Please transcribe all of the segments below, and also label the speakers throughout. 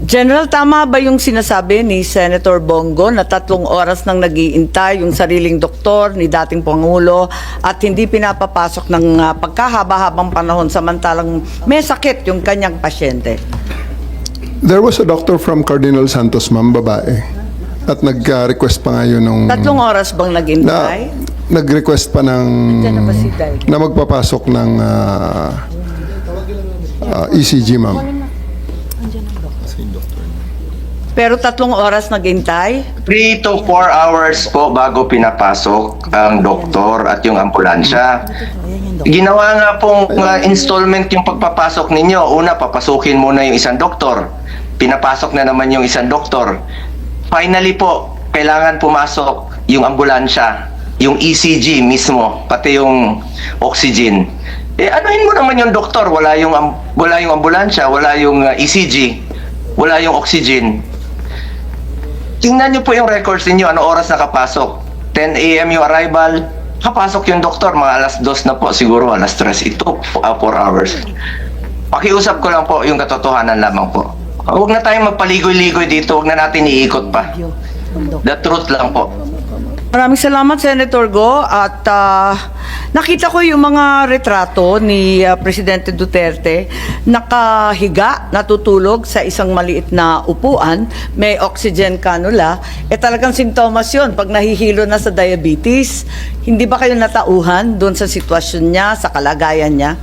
Speaker 1: General, tama ba yung sinasabi ni Senator Bongo na 3 oras nang nag-iintay yung sariling doktor ni dating Pangulo at hindi pinapapasok ng pagkahaba-habang panahon samantalang may sakit yung kanyang pasyente?
Speaker 2: There was a doctor from Cardinal Santos, ma'am, babae. At nag-request pa nga yun nung...
Speaker 1: 3 oras bang nag-intay?
Speaker 2: Nag-request pa ng...
Speaker 1: Diyan na ba si Dai?
Speaker 2: na magpapasok ng ECG, ma'am.
Speaker 1: Pero 3 oras nag-intay?
Speaker 3: 3 to 4 hours po bago pinapasok ang doktor at yung ambulansya. Ginawa nga pong installment yung pagpapasok ninyo. Una, papasukin muna yung isang doktor. Pinapasok na naman yung isang doktor. Finally po, kailangan pumasok yung ambulansya, yung ECG mismo, pati yung oxygen. Anuhin mo naman yung doktor, wala yung ambulansya, wala yung ECG, wala yung oxygen. Tingnan niyo po yung records niyo, ano oras nakapasok. 10 a.m. yung arrival, kapasok yung doktor, mga alas 2 na po, siguro alas 3. Ito, 4 hours. Pakiusap ko lang po yung katotohanan lamang po. Huwag na tayong magpaligoy-ligoy dito, huwag na natin iikot pa. The truth lang po.
Speaker 1: Maraming salamat, Senator Go. At nakita ko yung mga retrato ni Presidente Duterte nakahiga, natutulog sa isang maliit na upuan, may oxygen cannula. Talagang sintomas yun pag nahihilo na sa diabetes. Hindi ba kayo natauhan doon sa sitwasyon niya, sa kalagayan niya?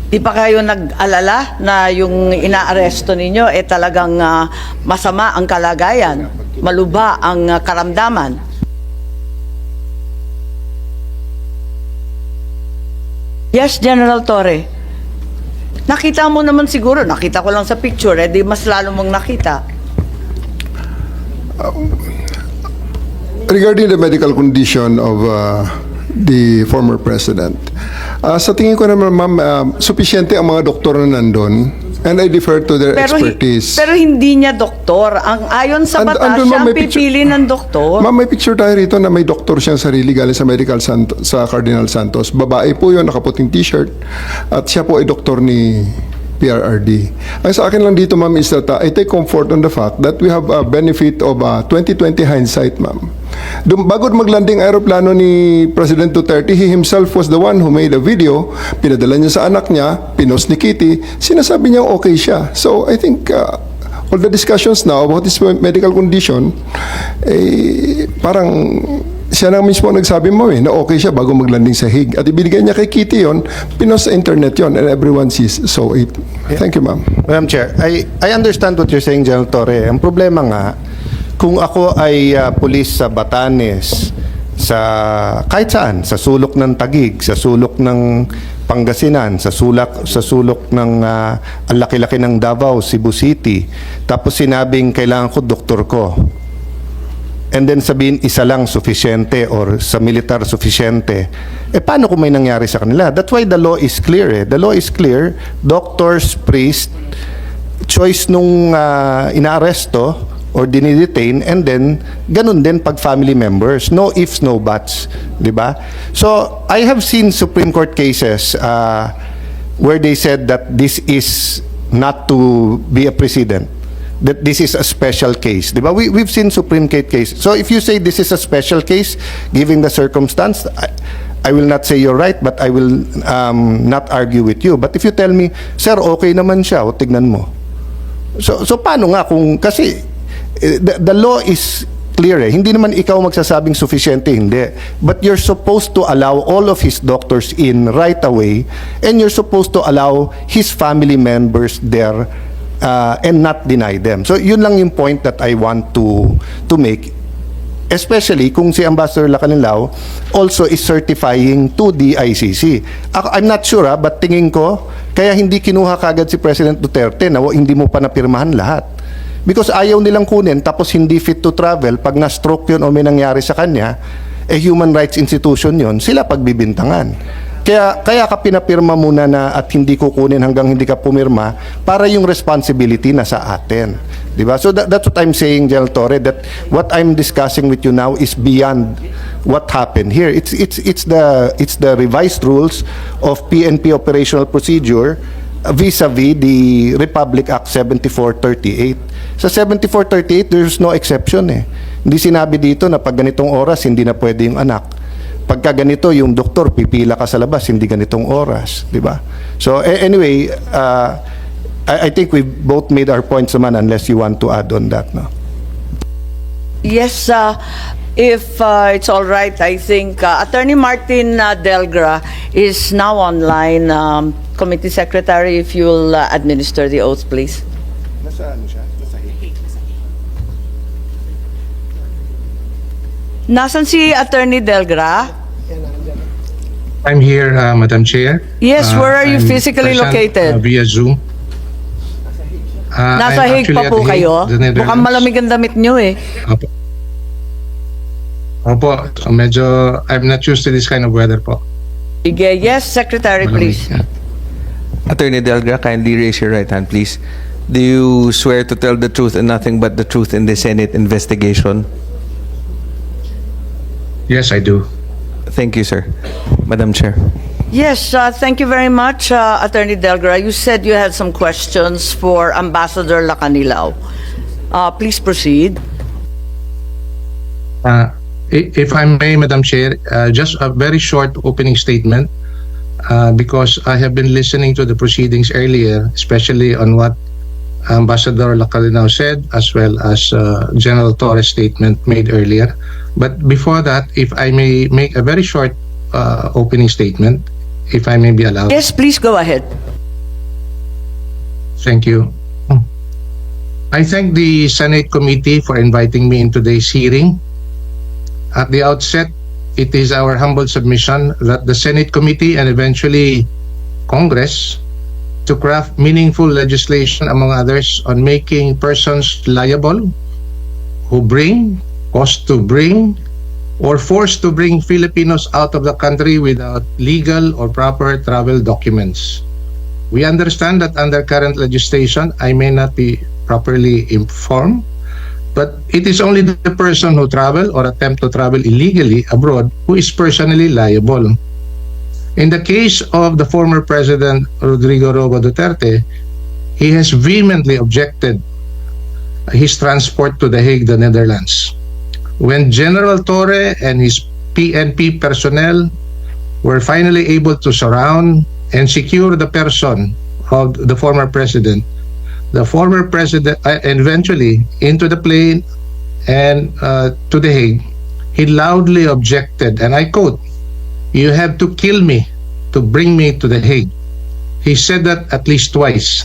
Speaker 1: Di pa kayo nag-alala na yung inaaresto ninyo talagang masama ang kalagayan, maluba ang karamdaman? Yes, General Torre. Nakita mo naman siguro, nakita ko lang sa picture, di mas lalo mong nakita.
Speaker 2: Regarding the medical condition of the former president, sa tingin ko naman, ma'am, supisyente ang mga doktor na nandun, and I defer to their expertise.
Speaker 1: Pero hindi niya doktor. Ang ayon sa batas,
Speaker 2: andun,
Speaker 1: siya
Speaker 2: ma'am,
Speaker 1: ang
Speaker 2: may picture.
Speaker 1: pipili ng doktor.
Speaker 2: Ma'am, may picture tayo rito na may doktor siyang sarili galing sa sa Cardinal Santos. Babae po yun, nakaputing t-shirt, at siya po ay doktor ni PRRD. Ang sa akin lang dito, ma'am, is that I take comfort on the fact that we have a benefit of 2020 hindsight, ma'am. Bago maglanding aeroplano ni President Duterte, he himself was the one who made a video, pinadala niya sa anak niya, pinost ni Kitty, sinasabi niya okay siya. So I think all the discussions now about his medical condition, parang siya na mismo nagsabi mo na okay siya bago maglanding sa Hague. At ibigay niya kay Kitty yon, pinost sa internet yon, and everyone saw it. Thank you, ma'am.
Speaker 4: Madam Chair, I understand what you're saying, General Torre. Ang problema nga, kung ako ay pulis sa Batanes, sa kahit saan, sa sulok ng Taguig, sa sulok ng Pangasinan, sa sulok ng ang laki-laki ng Davao, Cebu City, tapos sinabing kailangan ko doktor ko, and then sabihin isa lang sufficiente or sa militar sufficiente, paano kung may nangyari sa kanila? That's why the law is clear. The law is clear. Doctors, priest, choice nung inaaresto or dinidetain, and then ganun din pag family members. No ifs, no buts. Diba? So, I have seen Supreme Court cases where they said that this is not to be a precedent, that this is a special case. Diba? We've seen Supreme Court case. So, if you say this is a special case, given the circumstance, I will not say you're right, but I will not argue with you. But if you tell me, sir, okay naman siya, o tignan mo. So paano nga kung, kasi the law is clear Hindi naman ikaw magsasabing sufficiente, hindi. But you're supposed to allow all of his doctors in right away, and you're supposed to allow his family members there and not deny them. So yun lang yung point that I want to make. Especially kung si Ambassador Lacanilao also is certifying to the ICC. I'm not sure but tingin ko, kaya hindi kinuha kagad si President Duterte na hindi mo pa napirmahan lahat. Because ayaw nilang kunin tapos hindi fit to travel, pag na-stroke yun o may nangyari sa kanya, human rights institution yun, sila pagbibintangan. Kaya ka pinapirma muna na at hindi kukunin hanggang hindi ka pumirma para yung responsibility na sa atin. Diba? So that's what I'm saying, General Torre, that what I'm discussing with you now is beyond what happened here. It's the revised rules of PNP operational procedure vis-a-vis the Republic Act 7438. Sa 7438, there's no exception eh. Hindi sinabi dito na pag ganitong oras, hindi na pwede yung anak. Pagka ganito, yung doktor, pipila ka sa labas, hindi ganitong oras. Di ba? So, anyway, I think we both made our points naman unless you want to add on that, no?
Speaker 1: Yes, if it's all right, I think Attorney Martin Delgra is now online. Committee Secretary, if you'll administer the oath, please.
Speaker 4: Nasa ano siya? Nasa hig.
Speaker 1: Nasaan si Attorney Delgra?
Speaker 5: I'm here, Madam Chair.
Speaker 1: Yes, where are you
Speaker 5: I'm
Speaker 1: physically
Speaker 5: present,
Speaker 1: located?
Speaker 5: Via Zoom.
Speaker 1: Nasa
Speaker 5: I'm
Speaker 1: Hague pa
Speaker 5: actually
Speaker 1: po
Speaker 5: at The
Speaker 1: kayo?
Speaker 5: Hague, the Netherlands.
Speaker 1: Mukhang malamig ang damit nyo eh.
Speaker 5: Opo, so medyo, I'm not used to this kind of weather po.
Speaker 1: Sige, yes, Secretary,
Speaker 5: Malamig,
Speaker 1: please.
Speaker 5: yeah.
Speaker 6: Attorney Delgra, kindly raise your right hand, please. Do you swear to tell the truth and nothing but the truth in the Senate investigation?
Speaker 5: Yes, I do.
Speaker 6: Thank you, sir. Madam Chair.
Speaker 1: Yes, thank you very much, Attorney Delgra. You said you had some questions for Ambassador Lacanilao. Please proceed.
Speaker 5: If I may, Madam Chair, just a very short opening statement, because I have been listening to the proceedings earlier, especially on what Ambassador Lacanilao said, as well as General Torres' statement made earlier. But before that, if I may make a very short opening statement, if I may be allowed.
Speaker 1: Yes, please go ahead.
Speaker 5: Thank you. I thank the Senate committee for inviting me in today's hearing. At the outset, it is our humble submission that the Senate committee and eventually Congress to craft meaningful legislation, among others, on making persons liable who bring, cause to bring, or forced to bring Filipinos out of the country without legal or proper travel documents. We understand that under current legislation, I may not be properly informed, but it is only the person who travel or attempt to travel illegally abroad who is personally liable. In the case of the former President Rodrigo Roa Duterte, he has vehemently objected his transport to The Hague, the Netherlands. When General Torre and his PNP personnel were finally able to surround and secure the person of the former president eventually into the plane and to The Hague, he loudly objected, and I quote, "You have to kill me to bring me to The Hague." He said that at least twice.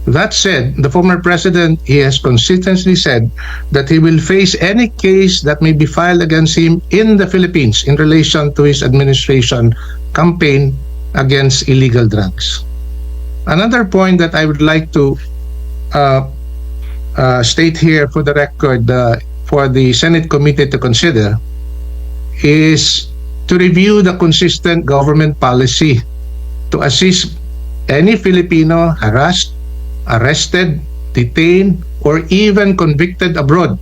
Speaker 5: That said, the former president, he has consistently said that he will face any case that may be filed against him in the Philippines in relation to his administration campaign against illegal drugs. Another point that I would like to state here for the record for the Senate committee to consider is to review the consistent government policy to assist any Filipino harassed, arrested, detained, or even convicted abroad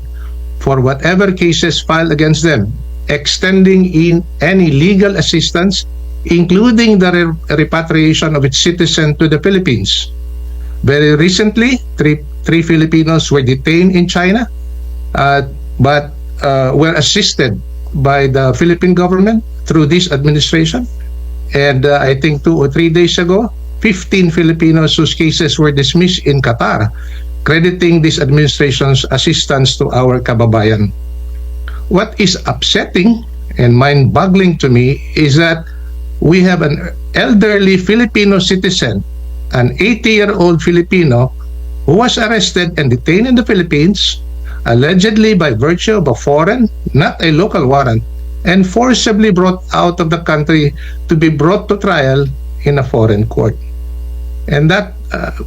Speaker 5: for whatever cases filed against them, extending in any legal assistance, including the repatriation of its citizen to the Philippines. Very recently, three Filipinos were detained in China, but were assisted by the Philippine government through this administration. And I think 2 or 3 days ago, 15 Filipinos whose cases were dismissed in Qatar, crediting this administration's assistance to our kababayan. What is upsetting and mind-boggling to me is that we have an elderly Filipino citizen, an 80-year-old Filipino, who was arrested and detained in the Philippines, allegedly by virtue of a foreign, not a local warrant, and forcibly brought out of the country to be brought to trial in a foreign court. And that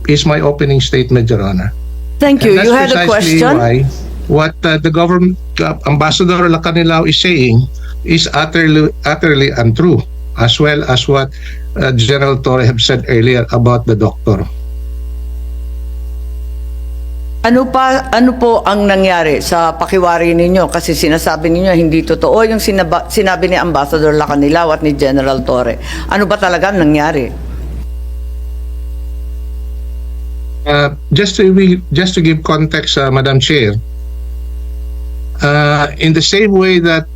Speaker 5: is my opening statement, Your Honor.
Speaker 1: Thank you.
Speaker 5: And that's
Speaker 1: You had a
Speaker 5: precisely
Speaker 1: question?
Speaker 5: why what the government, Ambassador Lacanilao is saying is utterly untrue, as well as what General Torre have said earlier about the doctor.
Speaker 1: Ano po ang nangyari sa pakiwari ninyo? Kasi sinasabi ninyo hindi totoo yung sinabi ni Ambassador Lacanilao at ni General Torre. Ano ba talaga ang nangyari?
Speaker 5: Just to give context, Madam Chair, in the same way that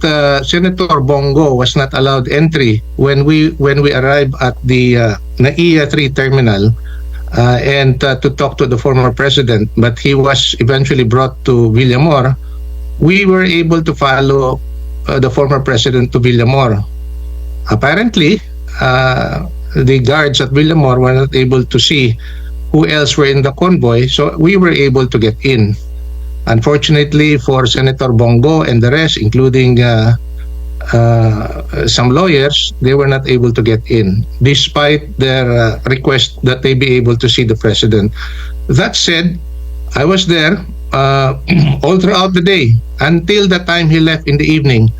Speaker 5: Senator Bongo was not allowed entry when we arrived at the NAIA 3 terminal and to talk to the former president, but he was eventually brought to Villamor, we were able to follow the former president to Villamor. Apparently, the guards at Villamor were not able to see who else were in the convoy, so we were able to get in. Unfortunately for Senator Bongo and the rest, including some lawyers, they were not able to get in, despite their request that they be able to see the president. That said, I was there all throughout the day until the time he left in the evening.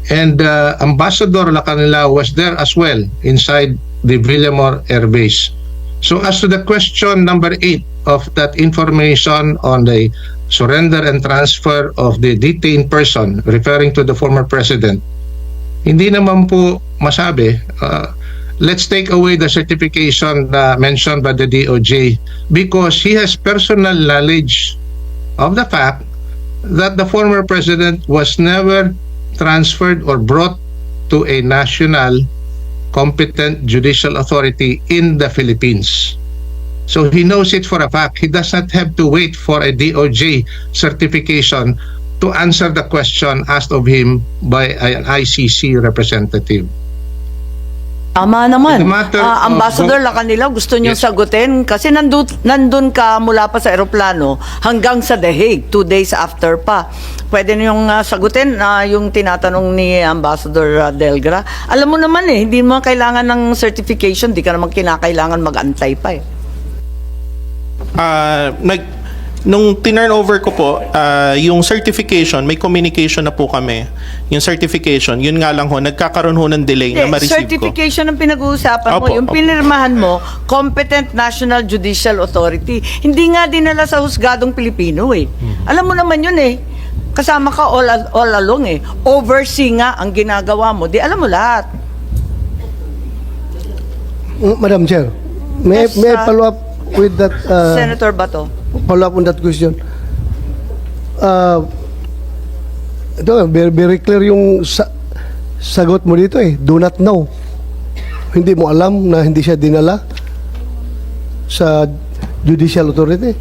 Speaker 5: And Ambassador Lacanilao was there as well inside the Villamor Air Base. So as to the question number 8 of that information on the surrender and transfer of the detained person referring to the former president, hindi naman po masabi. Let's take away the certification mentioned by the DOJ because he has personal knowledge of the fact that the former president was never transferred or brought to a national competent judicial authority in the Philippines. So he knows it for a fact. He does not have to wait for a DOJ certification to answer the question asked of him by an ICC representative.
Speaker 1: Tama naman.
Speaker 5: The matter of-
Speaker 1: Ambassador Lacanilao, gusto niyong
Speaker 5: Yes.
Speaker 1: sagutin? Kasi nandun ka mula pa sa eroplano hanggang sa The Hague, 2 days after pa. Pwede niyong sagutin yung tinatanong ni Ambassador Delgra. Alam mo naman hindi mo kailangan ng certification, di ka naman kinakailangan mag-antay pa
Speaker 7: Nung tinurn over ko po, yung certification, may communication na po kami. Yung certification, yun nga lang ho, nagkakaroon ho ng delay na ma-receive ko.
Speaker 1: Certification ang pinag-uusapan mo.
Speaker 7: Opo,
Speaker 1: Yung
Speaker 7: opo.
Speaker 1: pinirmahan mo, Competent National Judicial Authority. Hindi nga dinala sa husgadong Pilipino Alam mo naman yun Kasama ka all along Oversee nga ang ginagawa mo. Di alam mo lahat.
Speaker 8: Madam Chair, may
Speaker 1: Yes,
Speaker 8: I follow up with that
Speaker 1: Senator Bato.
Speaker 8: follow up on that question? Ito, very clear yung sagot mo dito do not know. Hindi mo alam na hindi siya dinala sa judicial authority.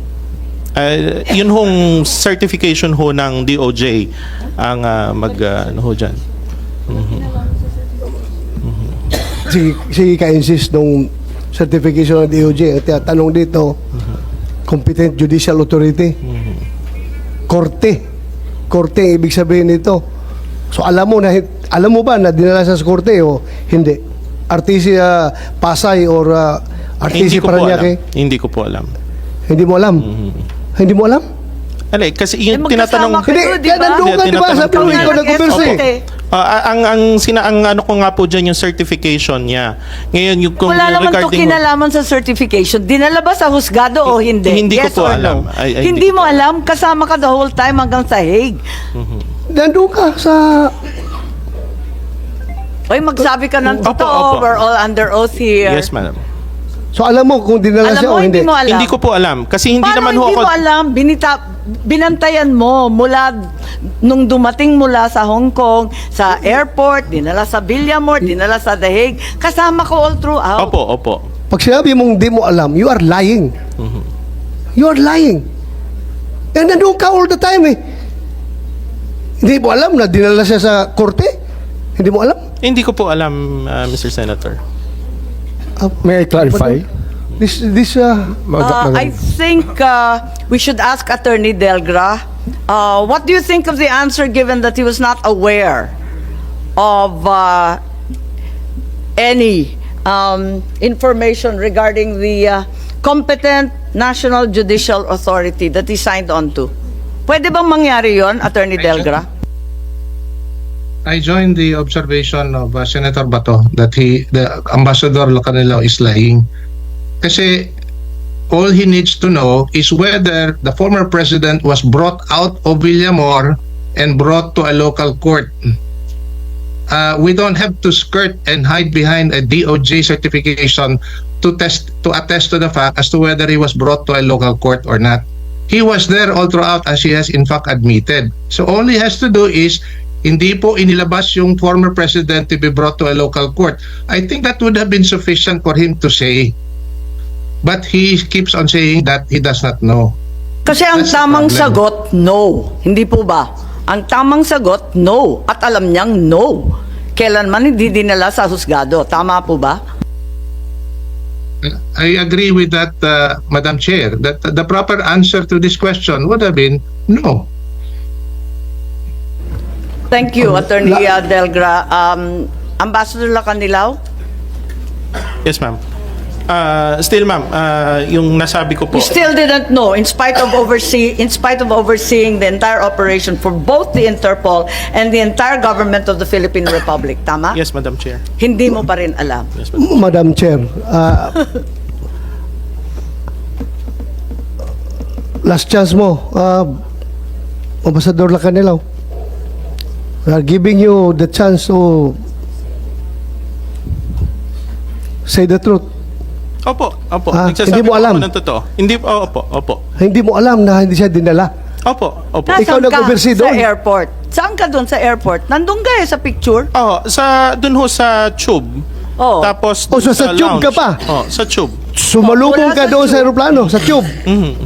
Speaker 7: Yun hong certification ho ng DOJ ang ano ho dyan.
Speaker 8: Sige ka-insist nung certification ng DOJ. At tanong dito, competent judicial authority. Korte. Korte ang ibig sabihin nito. So alam mo ba na dinala sa korte o hindi? RTC Pasay or RTC Paranaque?
Speaker 7: Hindi ko po alam.
Speaker 8: Hindi mo alam? Hindi mo alam?
Speaker 7: Kasi yung
Speaker 1: magkasama
Speaker 7: tinatanong...
Speaker 1: kayo,
Speaker 8: Hindi,
Speaker 1: di ba?
Speaker 8: nandun ka, di ba?
Speaker 7: Tinatanong
Speaker 8: Sabi mo,
Speaker 7: ko
Speaker 8: ikaw
Speaker 7: nga.
Speaker 8: nag-converse
Speaker 7: ang ano ko nga po dyan yung certification niya. Ngayon yung kung
Speaker 1: Wala naman to
Speaker 7: regarding
Speaker 1: kinalaman sa certification. Dinala ba sa husgado o hindi?
Speaker 7: Hindi ko
Speaker 1: Yes
Speaker 7: po
Speaker 1: or
Speaker 7: alam.
Speaker 1: no?
Speaker 7: Ay,
Speaker 1: Hindi mo alam? Kasama ka the whole time hanggang sa Hague.
Speaker 8: Nandun ka sa...
Speaker 1: Oy, magsabi ka ng
Speaker 7: Opo,
Speaker 1: totoo.
Speaker 7: opo.
Speaker 1: We're all under oath here.
Speaker 7: Yes, madam.
Speaker 8: So alam mo kung dinala
Speaker 1: Alam
Speaker 8: siya
Speaker 1: mo,
Speaker 8: o hindi?
Speaker 1: hindi mo alam.
Speaker 7: Hindi ko po alam. Kasi hindi
Speaker 1: Paano
Speaker 7: naman ho
Speaker 1: hindi
Speaker 7: ako...
Speaker 1: mo alam? Binantayan mo mula nung dumating mula sa Hong Kong, sa airport, dinala sa Villamor, dinala sa The Hague. Kasama ko all throughout.
Speaker 7: Opo.
Speaker 8: Pag sinabi mong di mo alam, you are lying. You are lying. And nandun ka all the time Hindi mo alam na dinala siya sa korte? Hindi mo alam?
Speaker 7: Hindi ko po alam, Mr. Senator.
Speaker 9: May I clarify?
Speaker 1: I think we should ask Attorney Delgra, what do you think of the answer given that he was not aware of any information regarding the competent National Judicial Authority that he signed on to? Pwede bang mangyari yon, Attorney Delgra?
Speaker 5: I join the observation of Senator Bato that the Ambassador Lacanilao is lying. Kasi all he needs to know is whether the former president was brought out of Villamor and brought to a local court. We don't have to skirt and hide behind a DOJ certification to attest to the fact as to whether he was brought to a local court or not. He was there all throughout, as he has in fact admitted. So all he has to do is, hindi po inilabas yung former president to be brought to a local court. I think that would have been sufficient for him to say. But he keeps on saying that he does not know.
Speaker 1: Kasi ang
Speaker 5: That's the
Speaker 1: tamang
Speaker 5: problem.
Speaker 1: sagot, no. Hindi po ba? Ang tamang sagot, no. At alam niyang no. Kailanman hindi dinala sa husgado. Tama po ba?
Speaker 5: I agree with that, Madam Chair, that the proper answer to this question would have been no.
Speaker 1: Thank you, Attorney Delgra. Ambassador Lacanilao?
Speaker 7: Yes, ma'am. Still, ma'am, yung nasabi ko po.
Speaker 1: You still didn't know, in spite of overseeing the entire operation for both the Interpol and the entire government of the Philippine Republic. Tama?
Speaker 7: Yes, Madam Chair.
Speaker 1: Hindi mo pa rin alam.
Speaker 7: Yes, ma'am.
Speaker 8: Madam Chair, last chance mo, Ambassador Lacanilao. We are giving you the chance to say the truth.
Speaker 7: Opo. Nagsasabi
Speaker 8: hindi mo
Speaker 7: po
Speaker 8: alam?
Speaker 7: ako ng totoo. Hindi po, opo.
Speaker 8: Hindi mo alam na hindi siya dinala.
Speaker 7: Opo.
Speaker 1: Nasaan
Speaker 8: Ikaw
Speaker 1: ka
Speaker 8: nag-oversee
Speaker 1: sa
Speaker 8: doon?
Speaker 1: airport? Saan ka doon sa airport? Nandun ka sa picture?
Speaker 7: Dun ho sa tube.
Speaker 1: Oh.
Speaker 7: Tapos
Speaker 8: Oh, so sa tube
Speaker 7: lounge.
Speaker 8: ka pa?
Speaker 7: Sa tube.
Speaker 8: Sumalubong
Speaker 1: Wala
Speaker 8: ka
Speaker 1: sa
Speaker 8: doon sa
Speaker 1: tube.
Speaker 8: aeroplano, sa tube.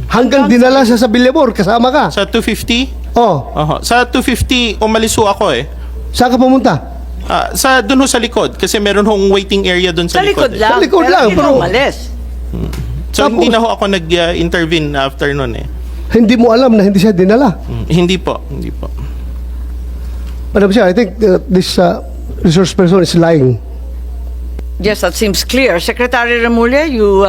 Speaker 8: Hanggang dinala siya sa Billabor, kasama ka.
Speaker 7: Sa 250?
Speaker 8: Oh,
Speaker 7: Sa 250, umalis ho ako eh.
Speaker 8: saan ka pumunta?
Speaker 7: Dun ho sa likod. Kasi meron hong waiting area dun
Speaker 1: Sa
Speaker 7: sa,
Speaker 1: likod
Speaker 7: eh.
Speaker 1: lang.
Speaker 8: Sa likod
Speaker 1: pero
Speaker 8: lang,
Speaker 1: hindi
Speaker 8: pero-
Speaker 1: umalis.
Speaker 7: So
Speaker 8: Tapos-
Speaker 7: hindi na ho ako nag-intervene after nun eh.
Speaker 8: Hindi mo alam na hindi siya dinala.
Speaker 7: Hindi po.
Speaker 8: Madam Chair, I think this resource person is lying.
Speaker 1: Yes, that seems clear. Secretary Remulla, you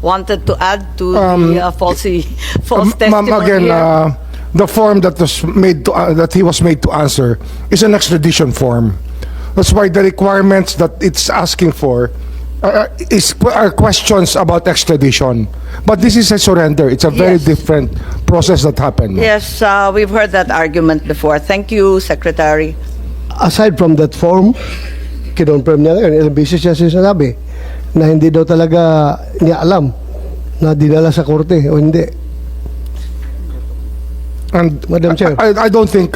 Speaker 1: wanted to add to the false testimony
Speaker 9: Ma'am, again,
Speaker 1: here.
Speaker 9: the form that was made to, that he was made to answer is an extradition form. That's why the requirements that it's asking for are questions about extradition. But this is a surrender. It's a very
Speaker 1: Yes.
Speaker 9: different process that happened.
Speaker 1: Yes, we've heard that argument before. Thank you, Secretary.
Speaker 8: Aside from that form, kinonfirm niya ngayon, ilang beses siya sinasabi na hindi daw talaga niya alam na dinala sa korte o hindi.
Speaker 9: And
Speaker 8: Madam Chair.
Speaker 9: I don't think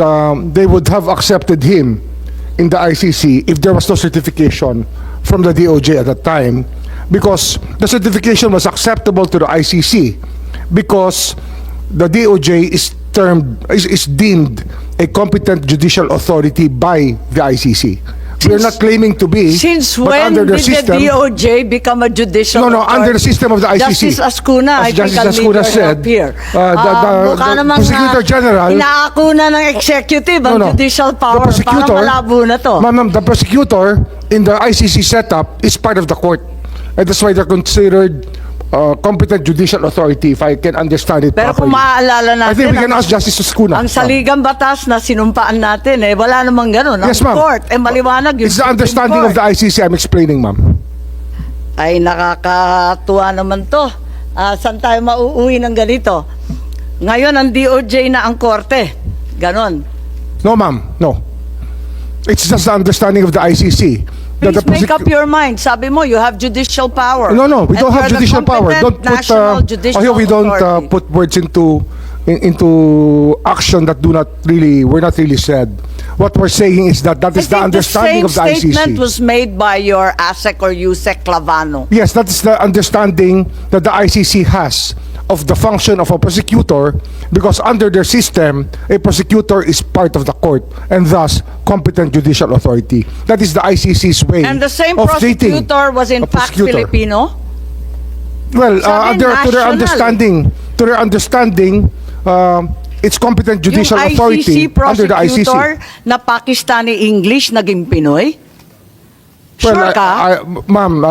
Speaker 9: they would have accepted him in the ICC if there was no certification from the DOJ at that time, because the certification was acceptable to the ICC because the DOJ is deemed a competent judicial authority by the ICC. We're not claiming to be,
Speaker 1: Since
Speaker 9: but
Speaker 1: when
Speaker 9: under
Speaker 1: did
Speaker 9: the system,
Speaker 1: the DOJ become a judicial
Speaker 9: No, under the
Speaker 1: authority?
Speaker 9: system of the ICC.
Speaker 1: Justice Ascuna, I
Speaker 9: As
Speaker 1: think
Speaker 9: Justice
Speaker 1: I'll leave
Speaker 9: Ascuna
Speaker 1: her
Speaker 9: said,
Speaker 1: up here.
Speaker 9: the Prosecutor General-
Speaker 1: inaakuna ng executive ang judicial power.
Speaker 9: The prosecutor,
Speaker 1: Parang malabo na to.
Speaker 9: Ma'am, the prosecutor in the ICC setup is part of the court. And that's why they're considered competent judicial authority, if I can understand it
Speaker 1: Pero kung
Speaker 9: properly.
Speaker 1: maaalala
Speaker 9: I think we
Speaker 1: natin,
Speaker 9: can ask Justice Ascuna.
Speaker 1: ang saligang batas na sinumpaan natin, wala namang ganun. Ang
Speaker 9: Yes, ma'am.
Speaker 1: court, maliwanag yung
Speaker 9: It's the
Speaker 1: Supreme
Speaker 9: understanding of
Speaker 1: Court.
Speaker 9: the ICC I'm explaining, ma'am.
Speaker 1: Ay, nakakatuwa naman to. Saan tayo mauuwi ng ganito? Ngayon, ang DOJ na ang korte. Ganon.
Speaker 9: No, ma'am, no. It's just the understanding of the ICC. that
Speaker 1: Please
Speaker 9: the
Speaker 1: make up your mind. Sabi mo, you have judicial power.
Speaker 9: No, we
Speaker 1: And
Speaker 9: don't have
Speaker 1: you're the
Speaker 9: judicial power.
Speaker 1: competent
Speaker 9: Don't put
Speaker 1: national judicial
Speaker 9: we don't
Speaker 1: authority.
Speaker 9: put words into action that were not really said. What we're saying is that
Speaker 1: I
Speaker 9: is the
Speaker 1: think
Speaker 9: understanding of the
Speaker 1: same statement
Speaker 9: ICC.
Speaker 1: was made by your ASEC or USEC Clavano.
Speaker 9: Yes, that is the understanding that the ICC has of the function of a prosecutor, because under their system, a prosecutor is part of the court and thus competent judicial authority. That is the ICC's way
Speaker 1: And the same
Speaker 9: of treating
Speaker 1: prosecutor was in
Speaker 9: a
Speaker 1: fact
Speaker 9: prosecutor.
Speaker 1: Filipino?
Speaker 9: Well,
Speaker 1: Sabi,
Speaker 9: to their
Speaker 1: national.
Speaker 9: understanding, it's competent judicial
Speaker 1: Yung
Speaker 9: authority
Speaker 1: ICC
Speaker 9: under the ICC.
Speaker 1: prosecutor na Pakistani English naging Pinoy? Sure
Speaker 9: Well,
Speaker 1: ka?
Speaker 9: ma'am,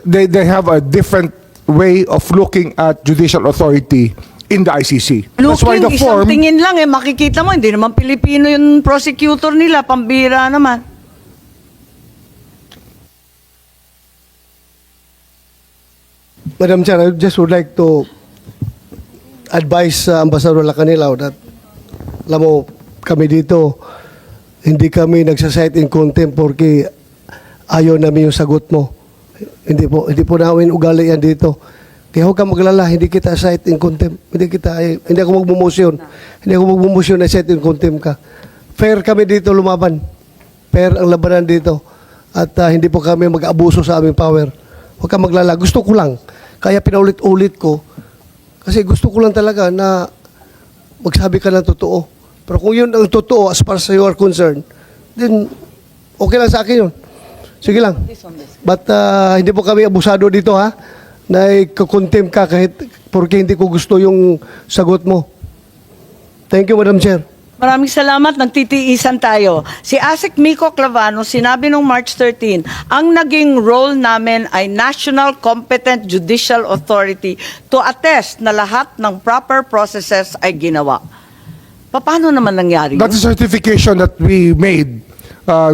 Speaker 9: they have a different way of looking at judicial authority in the ICC. That's why
Speaker 1: Looking,
Speaker 9: the form.
Speaker 1: isang tingin lang makikita mo, hindi naman Pilipino yung prosecutor nila, pambira naman.
Speaker 8: Madam Chair, I just would like to advise Ambassador Lacanilao that, alam mo, kami dito, hindi kami nagsasite in contempt porque ayaw namin yung sagot mo. Hindi po namin ugali yan dito. Kaya huwag kang maglala, hindi kita cite in contempt. Hindi ako magmumosyon. Hindi ako magmumosyon na cite in contempt ka. Fair kami dito lumaban. Fair ang labanan dito. At hindi po kami mag-abuso sa aming power. Huwag kang maglala. Gusto ko lang. Kaya pinaulit-ulit ko. Kasi gusto ko lang talaga na magsabi ka ng totoo. Pero kung yun ang totoo as far as you are concerned, then okay lang sa akin yun. Sige lang. But hindi po kami abusado dito ha. Na ikukontempt ka kahit porque hindi ko gusto yung sagot mo. Thank you, Madam Chair.
Speaker 1: Maraming salamat, nagtitiisan tayo. Si Asik Miko Clavano, sinabi nung March 13, ang naging role namin ay National Competent Judicial Authority to attest na lahat ng proper processes ay ginawa. Paano naman nangyari yun?
Speaker 9: That's a certification that we made,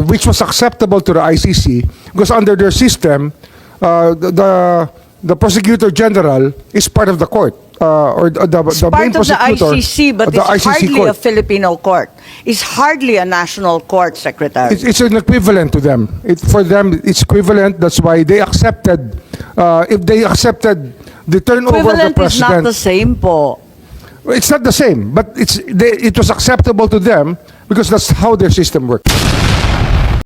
Speaker 9: which was acceptable to the ICC because under their system, the prosecutor general is part of the court, or the
Speaker 1: It's
Speaker 9: main
Speaker 1: part of the
Speaker 9: prosecutor
Speaker 1: ICC, but
Speaker 9: of the
Speaker 1: it's
Speaker 9: ICC
Speaker 1: hardly
Speaker 9: court.
Speaker 1: a Filipino court. It's hardly a national court, Secretary.
Speaker 9: It's an equivalent to them. For them, it's equivalent. That's why they accepted. If they accepted the turnover of the
Speaker 1: Equivalent is not
Speaker 9: president,
Speaker 1: the same po.
Speaker 9: it's not the same. But it was acceptable to them because that's how their system works.